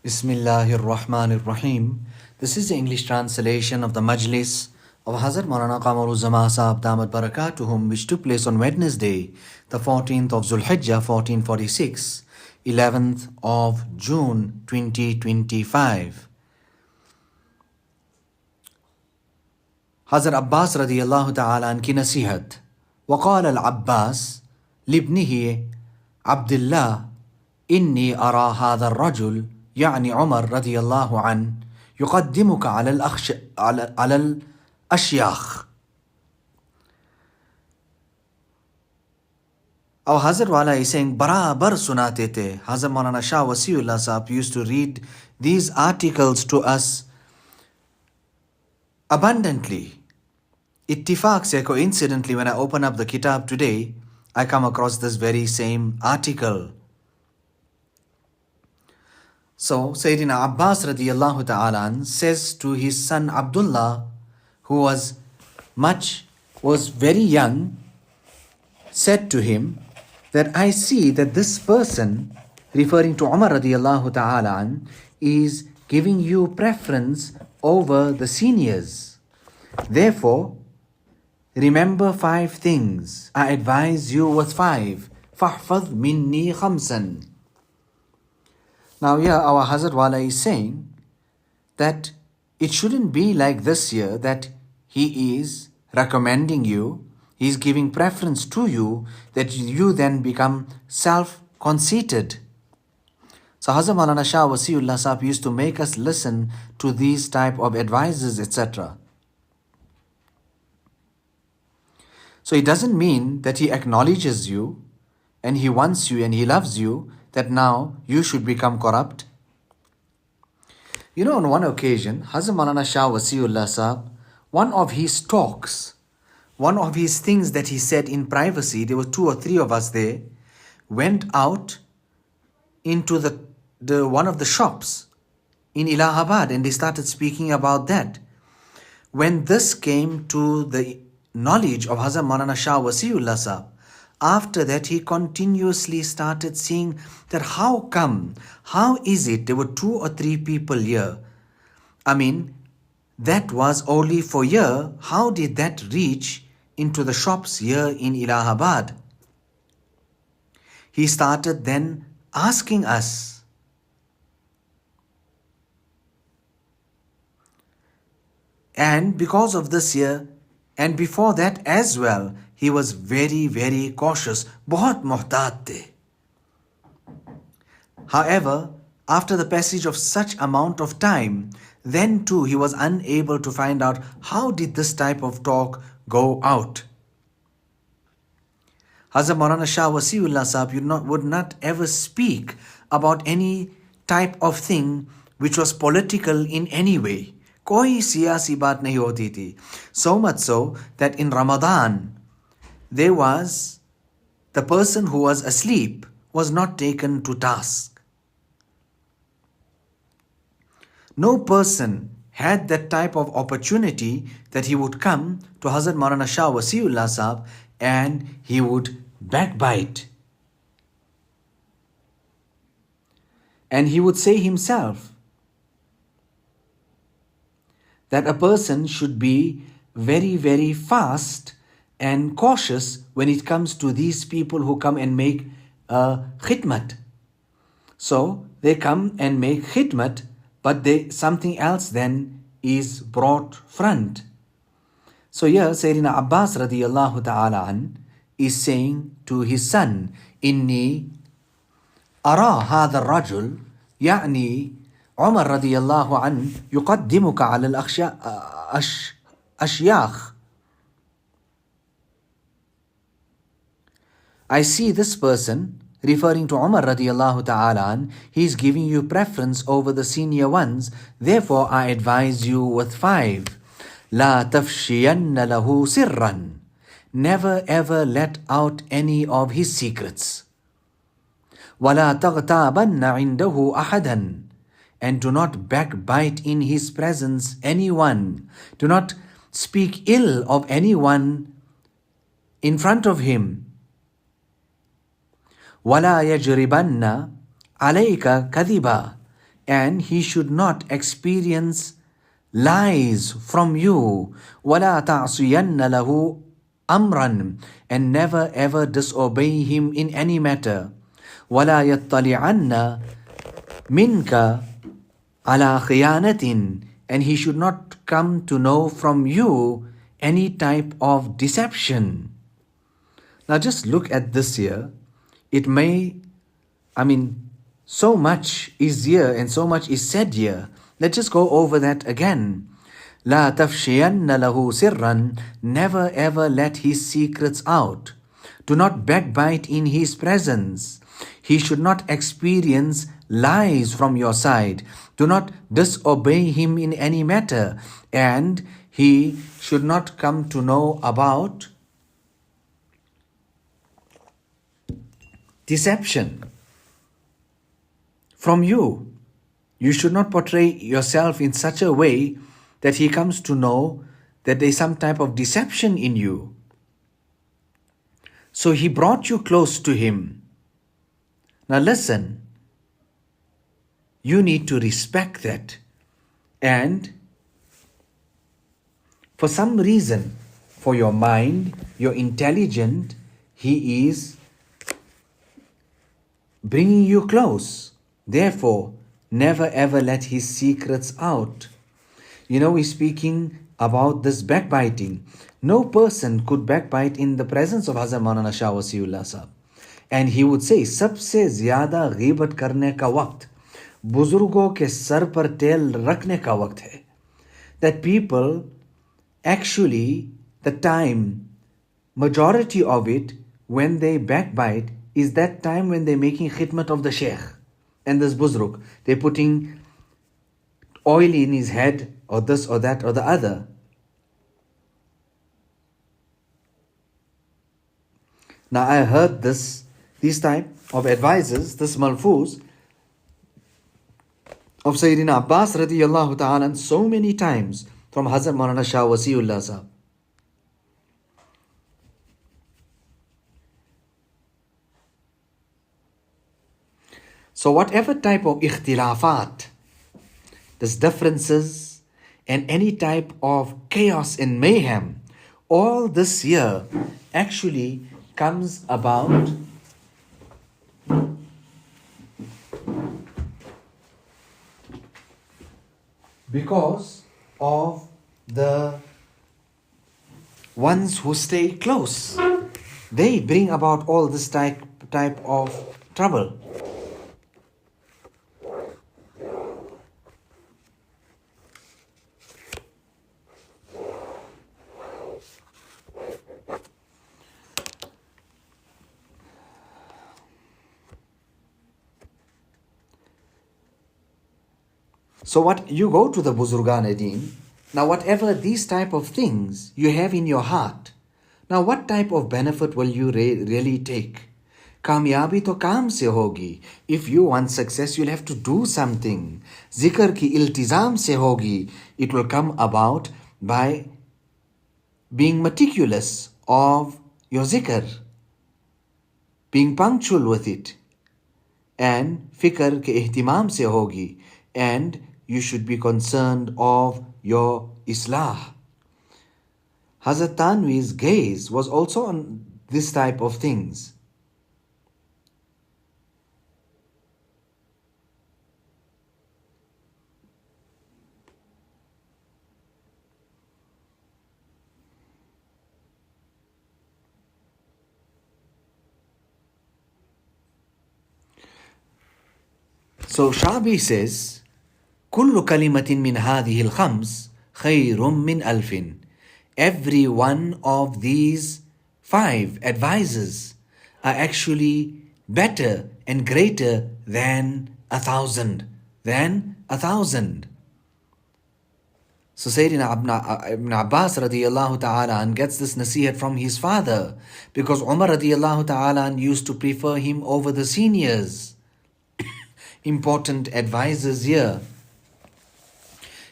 Bismillahir Rahmanir Rahim. This is the English translation of the Majlis of Hazrat Maulana Qamar Uzzaman Saheb Damat Barakatuhum, which took place on Wednesday, the 14th of Zulhijjah 1446, 11th of June 2025. Hazrat Abbas radiyallahu ta'ala an ki nasihat. وقال العباس لابنه عبد الله إني أرى هذا الرجل يعني عمر رضي الله عنه يقدمك على الأشياخ. Our Hazrat Wala is saying, Barabar sunate the. Hazrat Maulana Shah Wasiullah Sahab used to read these articles to us abundantly. Ittifaq se coincidentally, when I open up the kitab today, I come across this very same article. So Sayyidina Abbas radiyallahu ta'ala says to his son Abdullah, who was very young, said to him that I see that this person, referring to Umar radiyallahu ta'ala, is giving you preference over the seniors. Therefore, remember 5 things. I advise you with 5. فَحْفَظْ مِنِّي خَمْسًا. Now here our Hazrat Wala is saying that it shouldn't be like this here, that he is recommending you, he is giving preference to you, that you then become self-conceited. So Hazrat Maulana Shah Wasiullah Sahab used to make us listen to these type of advices, etc. So it doesn't mean that he acknowledges you and he wants you and he loves you, that now you should become corrupt. You know, on one occasion, Hazrat Maulana Shah Wasiullah Sahab, one of his talks, one of his things that he said in privacy, there were 2 or 3 of us there, went out into the one of the shops in Alahbadi, and they started speaking about that. When this came to the knowledge of Hazrat Maulana Shah Wasiullah Sahab, after that he continuously started seeing that how is it there were 2 or 3 people here. I mean, that was only for here. How did that reach into the shops here in Allahabad? He started then asking us. And because of this here, and before that as well, he was very, very cautious. Bahut muhtat the. However, after the passage of such amount of time, then too he was unable to find out how did this type of talk go out. Hazrat Maulana Shah Wasiullah Sahab would not ever speak about any type of thing which was political in any way. Koi siyasi baat nahi hoti thi. So much so that in Ramadan, there was the person who was asleep was not taken to task. No person had that type of opportunity that he would come to Hazrat Maulana Shah Wasiullah Sahab and he would backbite. And he would say himself that a person should be very, very fast and cautious when it comes to these people who come and make khidmat. So they come and make khidmat, but something else then is brought front. So here Sayyidina Abbas radiyallahu ta'ala an is saying to his son, Inni ara hadha rajul, يعني عمر رضي الله عنه يقدمك على الأشياخ. I see this person, referring to Umar radiyallahu ta'ala, he is giving you preference over the senior ones. Therefore, I advise you with 5. لا تفشين له سرا. Never ever let out any of his secrets. ولا تغتابن عنده أحدا. And do not backbite in his presence anyone. Do not speak ill of anyone in front of him. وَلَا يَجْرِبَنَّ عَلَيْكَ كَذِبًا. and he should not experience lies from you. وَلَا تَعْصِيَنَّ لَهُ أَمْرًا, and never ever disobey him in any matter. وَلَا يَطَّلِعَنَّ مِنْكَ عَلَى خِيَانَةٍ, and he should not come to know from you any type of deception. Now just look at this here. It may, so much is here and so much is said here. Let's just go over that again. لا تفشين له سرا, never ever let his secrets out. Do not backbite in his presence. He should not experience lies from your side. Do not disobey him in any matter. And he should not come to know about deception from you. You should not portray yourself in such a way that he comes to know that there is some type of deception in you. So he brought you close to him. Now listen, you need to respect that. And for some reason, for your mind, you're intelligent, he is bringing you close. Therefore, never ever let his secrets out. We're speaking about this backbiting. No person could backbite in the presence of Hazrat Maulana Shah Wasiullah Sahab. And he would say, सबसे ज़्यादा गीबत करने का वक्त बुजुर्गों के sir पर तेल रखने का वक्त है. That people actually, the time, majority of it, when they backbite, is that time when they're making khidmat of the sheikh and this buzruk. They're putting oil in his head, or this or that or the other. Now I heard these type of advices, this malfuz of Sayyidina Abbas radiyallahu ta'ala so many times from Hazrat Maulana Shah Wasiullah Sahab. So whatever type of ikhtilafat, there's differences and any type of chaos and mayhem, all this here actually comes about because of the ones who stay close. They bring about all this type of trouble. So what you go to the Buzurgan Adin, now whatever these type of things you have in your heart, now what type of benefit will you really take? Kamyabi to kaam se hogi. If you want success, you'll have to do something. Zikr ki iltizam se hogi. It will come about by being meticulous of your zikr, being punctual with it. And fikr ki ihtimam se hogi. And you should be concerned of your islah. Hazrat Tanvi's gaze was also on this type of things. So Shabi says, كل كلمة من هذه الخمس خير من ألف. Every one of these 5 advices are actually better and greater than 1,000. So Sayyidina Ibn Abbas radiyallahu ta'ala gets this nasihat from his father, because Umar radiyallahu ta'ala used to prefer him over the seniors. Important advices here.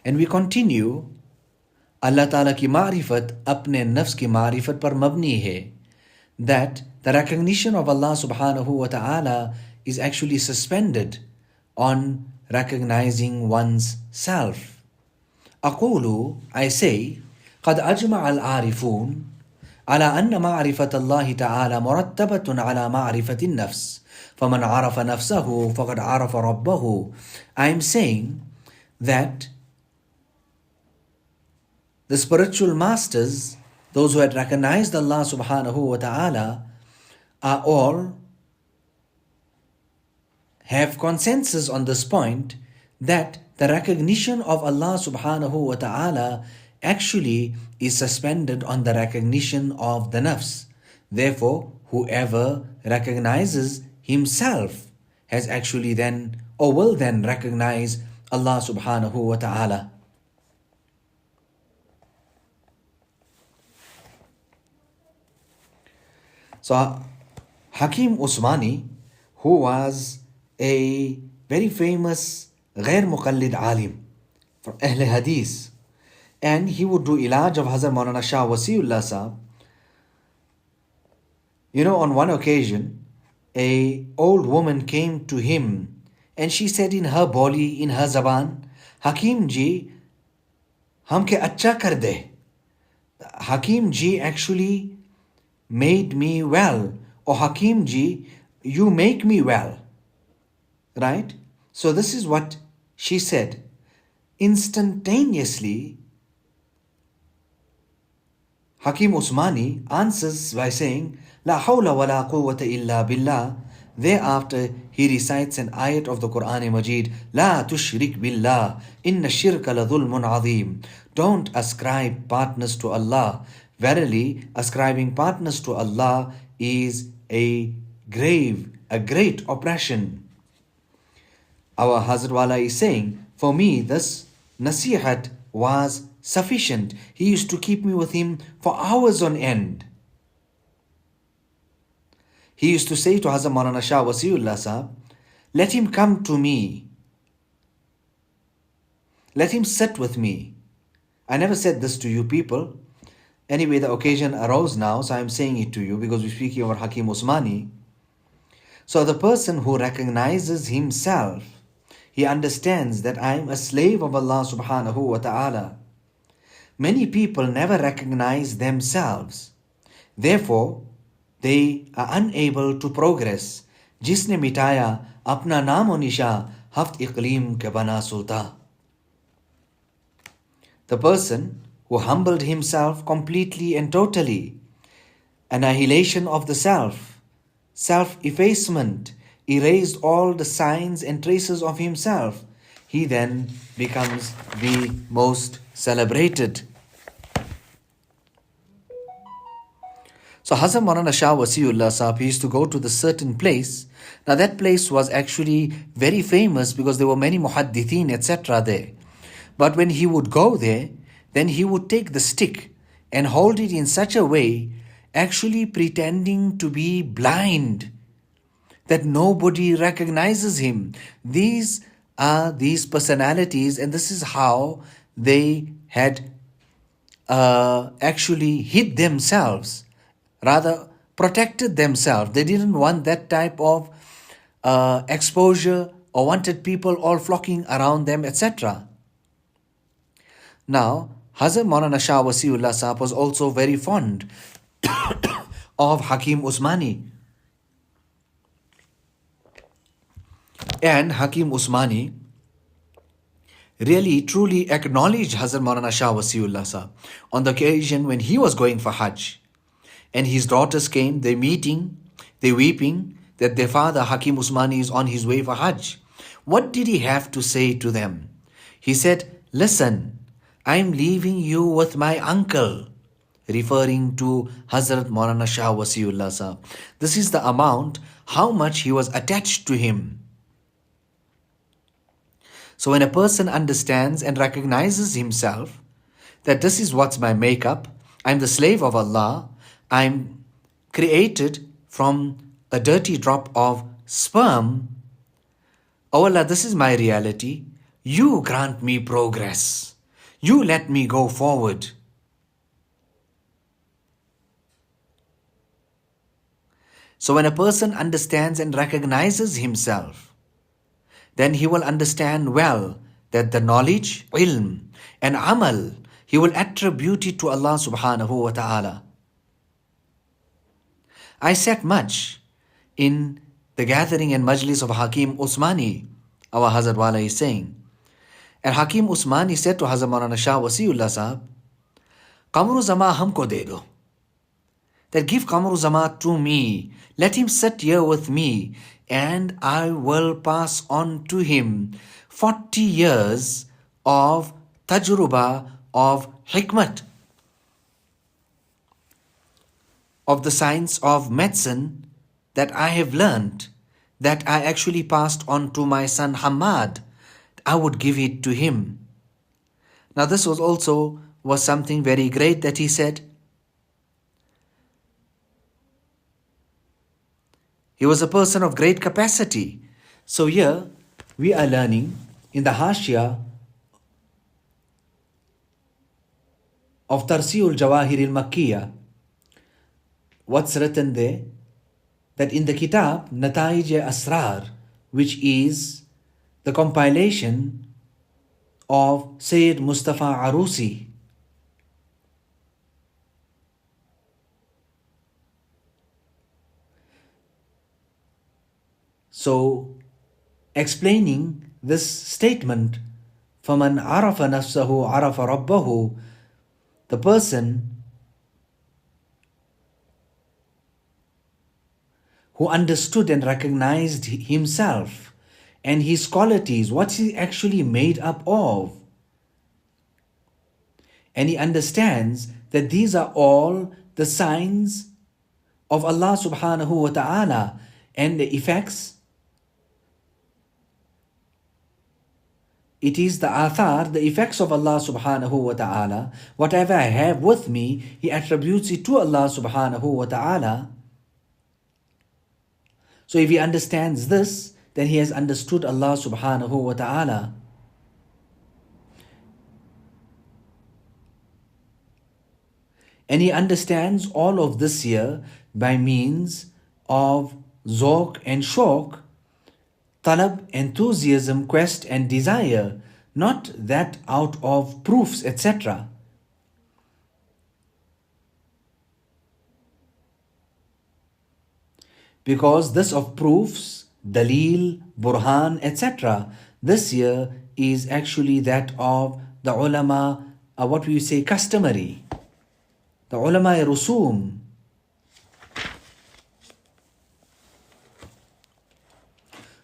And we continue. Allah Ta'ala ki ma'rifat apne nafs ki ma'rifat par mabni hai. That the recognition of Allah subhanahu wa ta'ala is actually suspended on recognizing one's self. أقول, I say, قد أجمع العارفون على أن معرفة الله تعالى مرتبة على معرفة النفس فمن عرف نفسه فقد عرف ربه. I am saying that the spiritual masters, those who had recognized Allah subhanahu wa ta'ala, are all have consensus on this point, that the recognition of Allah subhanahu wa ta'ala actually is suspended on the recognition of the nafs. Therefore, whoever recognizes himself has actually then, or will then recognize Allah subhanahu wa ta'ala. So Hakim Usmani, who was a very famous غير مقلد alim from Ahl Hadith, and he would do ilaj of Hazrat Maulana Shah Wasiullah Sahab. You know, on one occasion, a old woman came to him and she said in her boli, in her zaban, Hakim ji, humke acha kar de. Hakim ji actually made me well, or Hakim ji, you make me well. Right? So this is what she said. Instantaneously, Hakim Usmani answers by saying, La hawla wa la quwwata illa billah. Thereafter, he recites an ayat of the Quran Majid, La tushrik billah, inna shirka la dhulmun azim. Don't ascribe partners to Allah. Verily, ascribing partners to Allah is a great oppression. Our Hazrat Wala is saying, for me, this nasihat was sufficient. He used to keep me with him for hours on end. He used to say to Hazrat Maulana Shah Wasiullah Sahab, let him come to me. Let him sit with me. I never said this to you people. Anyway, the occasion arose now, so I am saying it to you because we're speaking about Hakim Usmani. So the person who recognizes himself, he understands that I am a slave of Allah subhanahu wa ta'ala. Many people never recognize themselves. Therefore, they are unable to progress. Jisne mitaya apna naam o nisha haft iqlim ke bana sulta. The person who humbled himself completely and totally, annihilation of the self-effacement, erased all the signs and traces of himself, he then becomes the most celebrated. So Hazrat Maulana Shah Wasiullah Sahab, he used to go to the certain place. Now that place was actually very famous because there were many muhaddithin etc. there. But when he would go there, then he would take the stick and hold it in such a way, actually pretending to be blind, that nobody recognizes him. These are these personalities, and this is how they had actually hid themselves, rather protected themselves. They didn't want that type of exposure or wanted people all flocking around them, etc. Now, Hazrat Maulana Shah Wasiullah Sahab was also very fond of Hakim Usmani. And Hakim Usmani really truly acknowledged Hazrat Maulana Shah Wasiullah Sahab on the occasion when he was going for Hajj. And his daughters came, they weeping that their father Hakim Usmani is on his way for Hajj. What did he have to say to them? He said, listen, I am leaving you with my uncle, referring to Hazrat Maulana Shah Wasiullah Sahab. This is the amount, how much he was attached to him. So when a person understands and recognizes himself, that this is what's my makeup, I'm the slave of Allah, I'm created from a dirty drop of sperm. Oh Allah, this is my reality. You grant me progress. You let me go forward. So when a person understands and recognizes himself, then he will understand well that the knowledge, ilm, and amal, he will attribute it to Allah subhanahu wa ta'ala. I sat much in the gathering and majlis of Hakim Usmani, our Hazrat Wala is saying. And Hakim Usmani said to Hazrat Maulana Shah Wasiullah Sahab, Qamar Uzzaman humko de do. That give Qamar Uzzaman to me. Let him sit here with me and I will pass on to him 40 years of tajruba, of hikmat, of the science of medicine that I have learned, that I actually passed on to my son Hamad. I would give it to him. Now this was something very great that he said. He was a person of great capacity. So here we are learning in the Hashia of Tarsiul Jawahir al-Makkiyah. What's written there? That in the Kitab Nataij Asrar, which is the compilation of Sayyid Mustafa Arusi, so explaining this statement, فَمَنْ عَرَفَ نَفْسَهُ عَرَفَ رَبَّهُ, the person who understood and recognized himself and his qualities, what he actually made up of. And he understands that these are all the signs of Allah subhanahu wa ta'ala and the effects. It is the athar, the effects of Allah subhanahu wa ta'ala. Whatever I have with me, he attributes it to Allah subhanahu wa ta'ala. So if he understands this, then he has understood Allah subhanahu wa ta'ala. And he understands all of this here by means of zawq and shawq, talab, enthusiasm, quest and desire, not that out of proofs, etc. Because this of proofs, dalil, burhan, etc., this here is actually that of the ulama, what we say customary, the ulama rusum.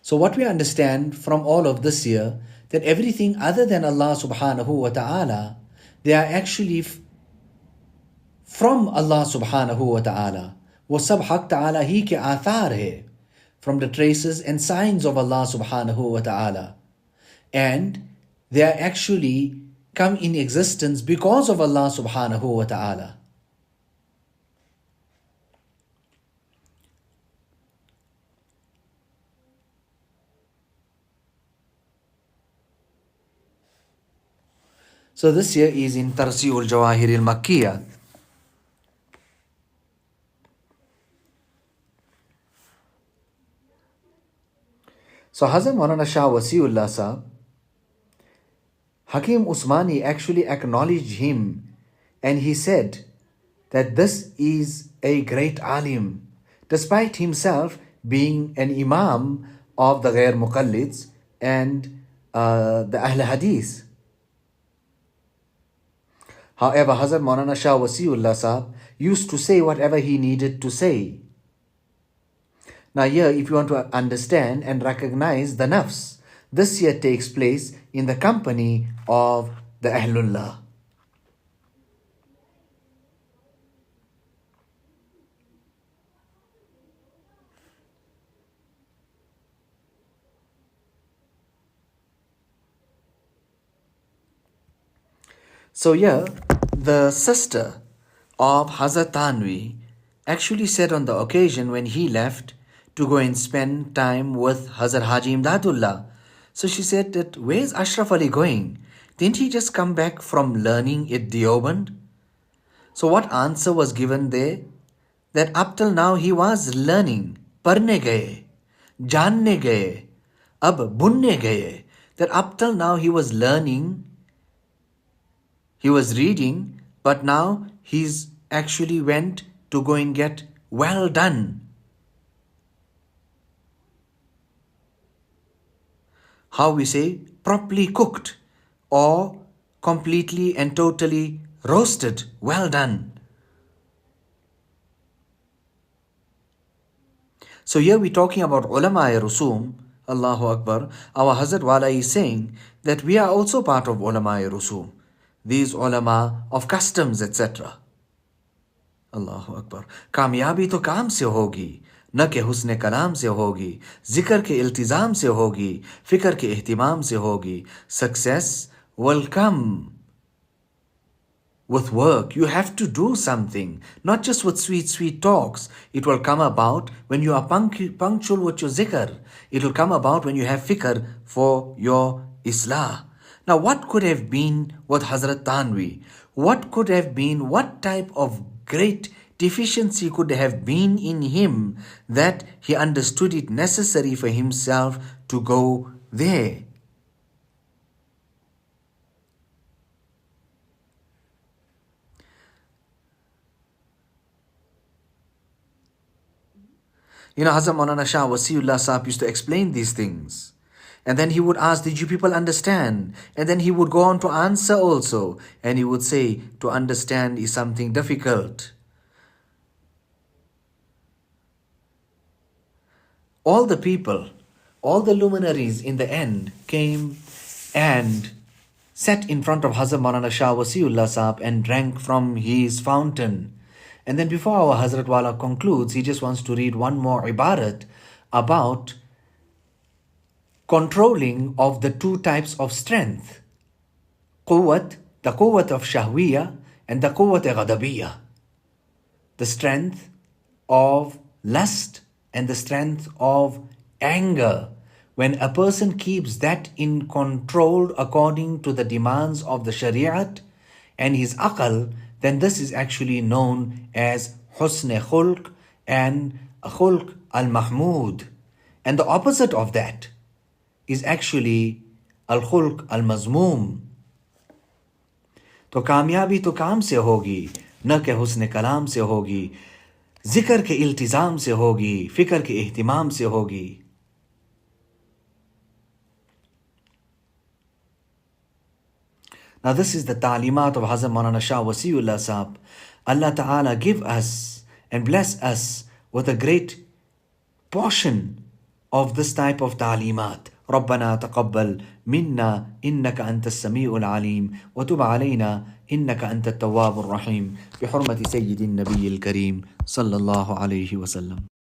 So what we understand from all of this here, that everything other than Allah subhanahu wa ta'ala, they are actually from Allah subhanahu wa ta'ala. वो सब हक ताला ही के आथार है, from the traces and signs of Allah subhanahu wa ta'ala. And they are actually come in existence because of Allah subhanahu wa ta'ala. So this here is in Tarsiul Jawahir al-Makkiyah. So Hazrat Maulana Shah Wasiullah Sahab, Hakim Usmani actually acknowledged him and he said that this is a great alim, despite himself being an imam of the Ghair Muqallids and the Ahl Hadith. However, Hazrat Maulana Shah Wasiullah Sahab used to say whatever he needed to say. Now here, if you want to understand and recognize the nafs, this here takes place in the company of the Ahlullah. So here, the sister of Hazrat Tanvi actually said on the occasion when he left to go and spend time with Hazrat Haji Imdadullah. So she said that, where's Ashraf Ali going? Didn't he just come back from learning at Deoband? So what answer was given there? That up till now he was learning. Parne gaye, janne gaye, Ab bunne gaye. That up till now he was learning, he was reading, but now he's actually went to go and get well done. How we say, properly cooked or completely and totally roasted, well done. So here we're talking about ulama-e rusum, Allahu Akbar. Our Hazrat Wala is saying that we are also part of ulama-e rusum, these ulama of customs, etc. Allahu Akbar. कामयाबी तो काम से होगी, न के हुस्न कलाम से होगी, जिक्र के इल्तिजाम से होगी, फिक्र के एहतिमाम से होगी. Success will come with work. You have to do something, not just with sweet talks. It will come about when you are punctual with your zikr. It will come about when you have fikr for your islah. Now, what could have been with Hazrat Tanvi? What could have been, what type of great deficiency could have been in him that he understood it necessary for himself to go there? You know, Hazrat Maulana Shah Wasiullah Sahib used to explain these things. And then he would ask, did you people understand? And then he would go on to answer also. And he would say, to understand is something difficult. All the people, all the luminaries in the end came and sat in front of Hazrat Maulana Shah Wasiullah Sahib and drank from his fountain. And then before our Hazrat Wala concludes, he just wants to read one more ibarat about controlling of the two types of strength. Quwwat, the quwwat of shahwiyya and the quwwat ghadabiyya. The strength of lust and the strength of anger. When a person keeps that in control according to the demands of the shariat and his aql, then this is actually known as husn khulq and khulq al-mahmud. And the opposite of that is actually al-khulq al-mazmum. तो कामयाबी तो काम से होगी, न के हुस्न कलाम से होगी, जिक्र के इल्तिजाम से होगी, फिक्र के एहतिमाम से होगी. Now this is the ta'limat of Hazrat Maulana Shah Wasiullah Sahib. Allah Ta'ala give us and bless us with a great portion of this type of ta'limat. ربنا تقبل منا إنك أنت السميع العليم وتب علينا إنك أنت التواب الرحيم بحرمة سيد النبي الكريم صلى الله عليه وسلم.